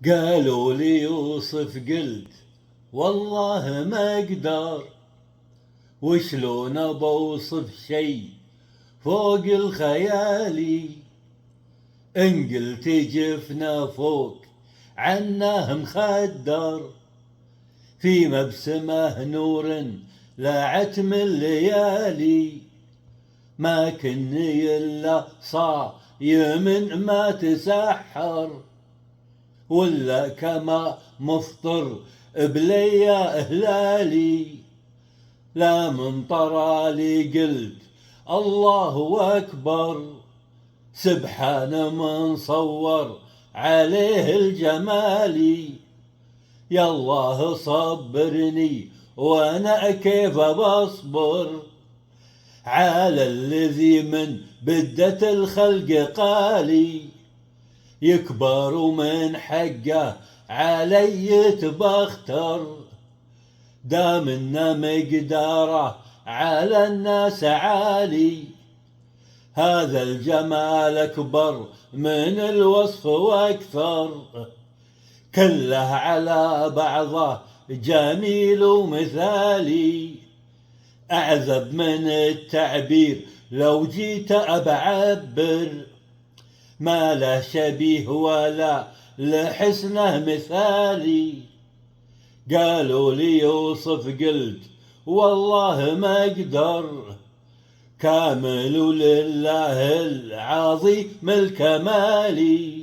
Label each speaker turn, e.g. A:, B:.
A: قالوا لي يوصف قلت والله ما اقدر، وشلون بوصف شي فوق الخيالي. ان قلت جفنا فوق عنه مخدر، في مبسمه نور لاعت من ليالي. ما كني الا صايم ما تسحر، ولا كما مفطر بليا هلالي. لا من طرالي قلت الله أكبر، سبحان من صور عليه الجمالي. يا الله صبرني وانا كيف بصبر على الذي من بدة الخلق قالي. يكبر من حقه علي تبختر، دام ان مقداره على الناس عالي. هذا الجمال اكبر من الوصف واكثر، كله على بعضه جميل ومثالي. اعذب من التعبير لو جيت ابعبر، ما له شبيه ولا لحسنه مثالي. قالوا لي يوصف قلت والله ما اقدر، كامل لله العظيم الكمالي.